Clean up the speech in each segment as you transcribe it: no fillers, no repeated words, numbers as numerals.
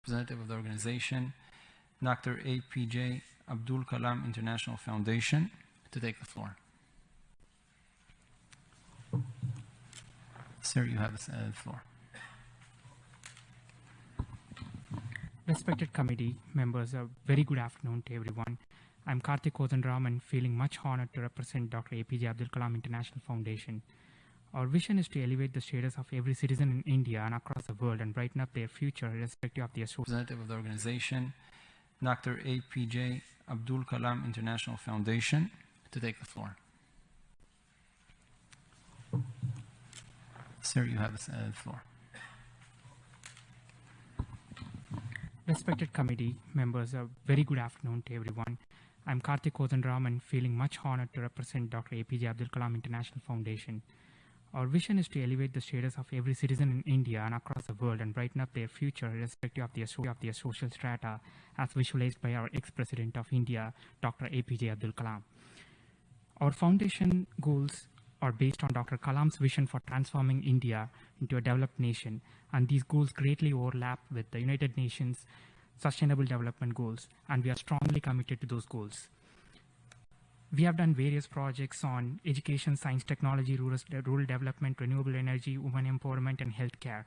Representative of the organization, Dr. APJ Abdul Kalam International Foundation, to take the floor. Sir, you have the floor. Respected committee members, a very good afternoon to everyone. I'm Karthik, Kothandaraman, feeling much honored to represent Dr. APJ Abdul Kalam International Foundation. Our vision is to elevate the status of every citizen in India and across the world and brighten up their future irrespective of their social. Representative of the organization, Dr. APJ Abdul Kalam International Foundation, to take the floor. Sir, you have the floor. Respected committee members, a very good afternoon to everyone. I'm Karthik, Kothandaraman, feeling much honored to represent Dr. APJ Abdul Kalam International Foundation. Our vision is to elevate the status of every citizen in India and across the world and brighten up their future irrespective of their social strata, as visualized by our ex-President of India, Dr. APJ Abdul Kalam. Our foundation goals are based on Dr. Kalam's vision for transforming India into a developed nation, and these goals greatly overlap with the United Nations Sustainable Development Goals, and we are strongly committed to those goals. We have done various projects on education, science, technology, rural development, renewable energy, women empowerment, and healthcare,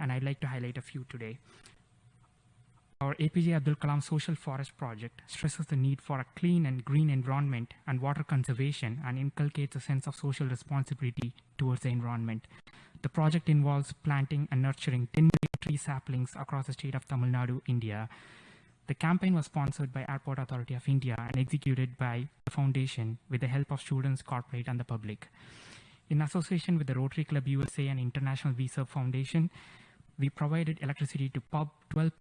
and I'd like to highlight a few today. Our APJ Abdul Kalam Social Forest Project stresses the need for a clean and green environment and water conservation and inculcates a sense of social responsibility towards the environment. The project involves planting and nurturing 10 million tree saplings across the state of Tamil Nadu, India. The campaign was sponsored by Airport Authority of India and executed by the foundation with the help of students, corporate, and the public. In association with the Rotary Club USA and International Visa Foundation, we provided electricity to 12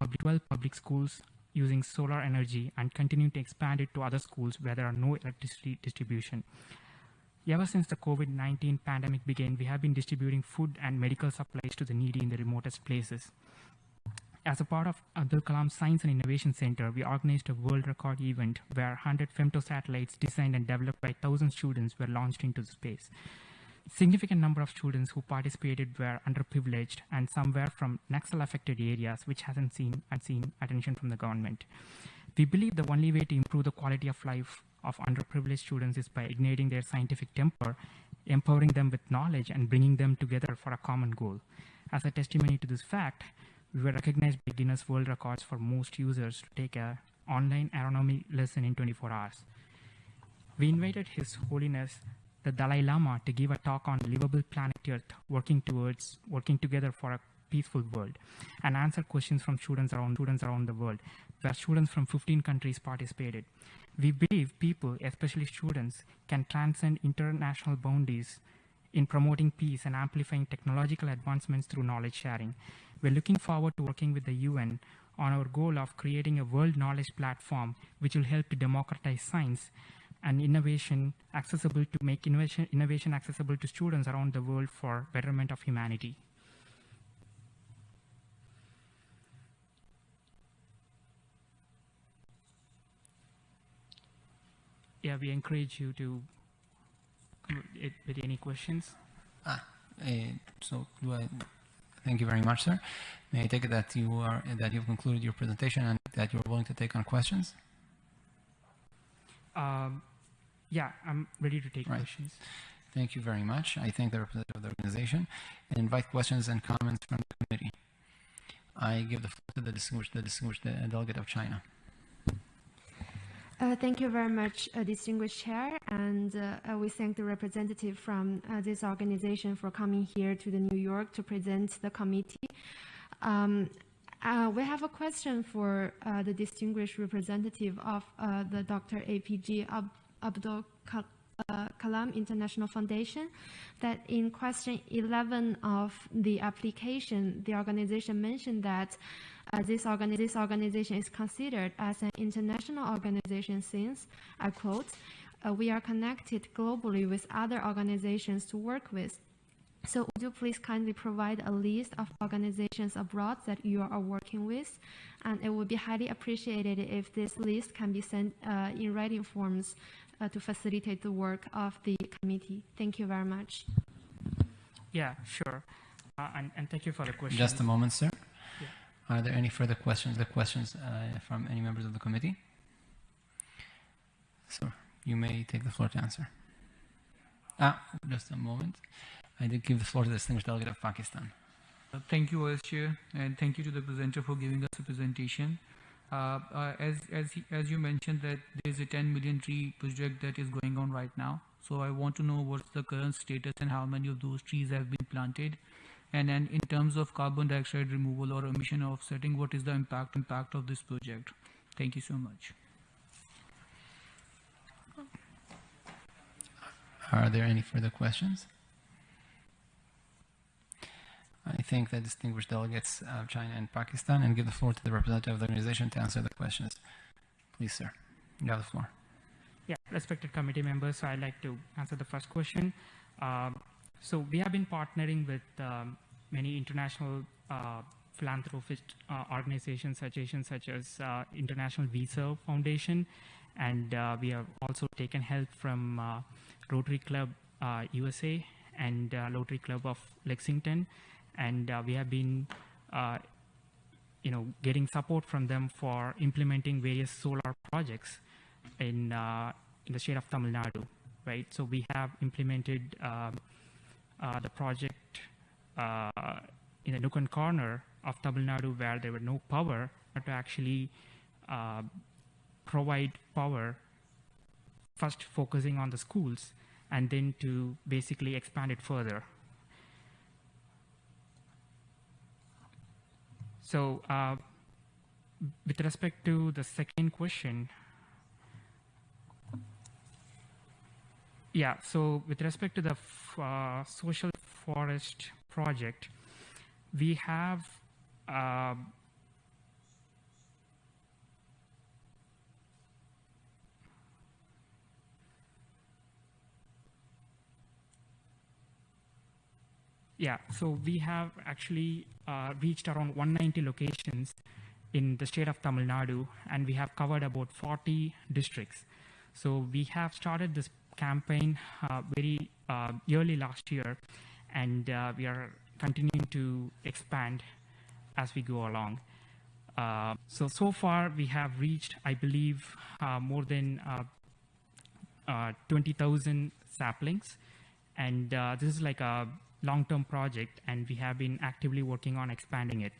public schools using solar energy and continue to expand it to other schools where there are no electricity distribution. Ever since the COVID-19 pandemic began, we have been distributing food and medical supplies to the needy in the remotest places. As a part of Abdul Kalam Science and Innovation Center, we organized a world record event where 100 femto satellites designed and developed by 1,000 students were launched into space. Significant number of students who participated were underprivileged and some were from Naxal-affected areas, which hasn't seen attention from the government. We believe the only way to improve the quality of life of underprivileged students is by igniting their scientific temper, empowering them with knowledge, and bringing them together for a common goal. As a testimony to this fact, we were recognized by Guinness World Records for most users to take an online astronomy lesson in 24 hours. We invited His Holiness the Dalai Lama to give a talk on livable planet Earth, working together for a peaceful world, and answer questions from students around the world, where students from 15 countries participated. We believe people, especially students, can transcend international boundaries in promoting peace and amplifying technological advancements through knowledge sharing. We're looking forward to working with the UN on our goal of creating a world knowledge platform which will help to democratize science and innovation accessible to make innovation accessible to students around the world for betterment of humanity. Yeah, we encourage you to come with any questions. Thank you very much, sir. May I take it that you've concluded your presentation and that you're willing to take on questions? Yeah, I'm ready to take questions. Thank you very much. I thank the representative of the organization and invite questions and comments from the committee. I give the floor to the distinguished delegate of China. Thank you very much, distinguished chair, and we thank the representative from this organization for coming here to the New York to present the committee. We have a question for the distinguished representative of the Dr. APJ Abdul Kalam International Foundation, that in question 11 of the application, the organization mentioned that this organization is considered as an international organization since, I quote, we are connected globally with other organizations to work with. So would you please kindly provide a list of organizations abroad that you are working with? And it would be highly appreciated if this list can be sent in writing forms to facilitate the work of the committee. Thank you very much. Yeah, sure. And thank you for the question. Just a moment, sir. Are there any further questions? From any members of the committee? Sir, you may take the floor to answer. Just a moment. I did give the floor to the distinguished delegate of Pakistan. Thank you, Vice Chair, and thank you to the presenter for giving us a presentation. As you mentioned that there is a 10 million tree project that is going on right now. So I want to know what's the current status and how many of those trees have been planted. And then in terms of carbon dioxide removal or emission offsetting, what is the impact of this project? Thank you so much. Are there any further questions? I thank the distinguished delegates of China and Pakistan and give the floor to the representative of the organization to answer the questions. Please, sir, you have the floor. Yeah, respected committee members, I'd like to answer the first question. So we have been partnering with many international philanthropist organizations such as International Visa Foundation, and we have also taken help from Rotary Club USA and Rotary Club of Lexington, and we have been getting support from them for implementing various solar projects in the state of Tamil Nadu, right? So we have implemented the project in the nook and corner of Tamil Nadu where there were no power, to actually provide power, first focusing on the schools and then to basically expand it further. So with respect to the second question, yeah, so with respect to the social forest project, we have so we have actually reached around 190 locations in the state of Tamil Nadu, and we have covered about 40 districts. So we have started this campaign very early last year, and we are continuing to expand as we go along. So far we have reached, I believe, more than 20,000 saplings, and this is like a long-term project, and we have been actively working on expanding it.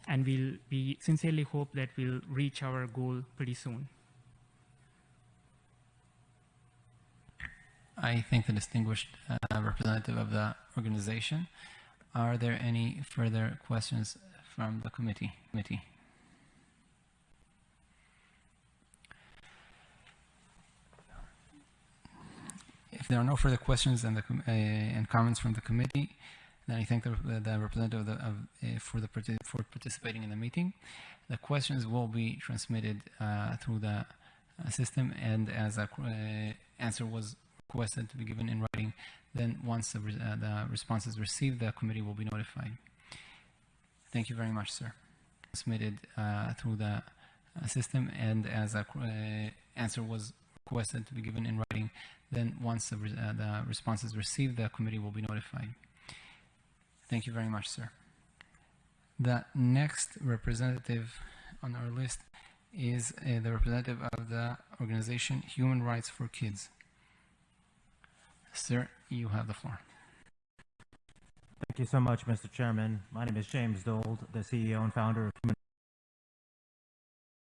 And we sincerely hope that we'll reach our goal pretty soon. I thank the distinguished representative of the organization. Are there any further questions from the committee? If there are no further questions and comments from the committee, then I thank the representative for participating in the meeting. The questions will be transmitted through the system, and as an answer was requested to be given in writing, then once the response is received, the committee will be notified. Thank you very much, sir. Transmitted through the system, and as an answer was requested to be given in writing, then once the response is received, the committee will be notified. Thank you very much, sir. The next representative on our list is the representative of the organization Human Rights for Kids. Sir, you have the floor. Thank you so much, Mr. Chairman. My name is James Dold, the CEO and founder of Human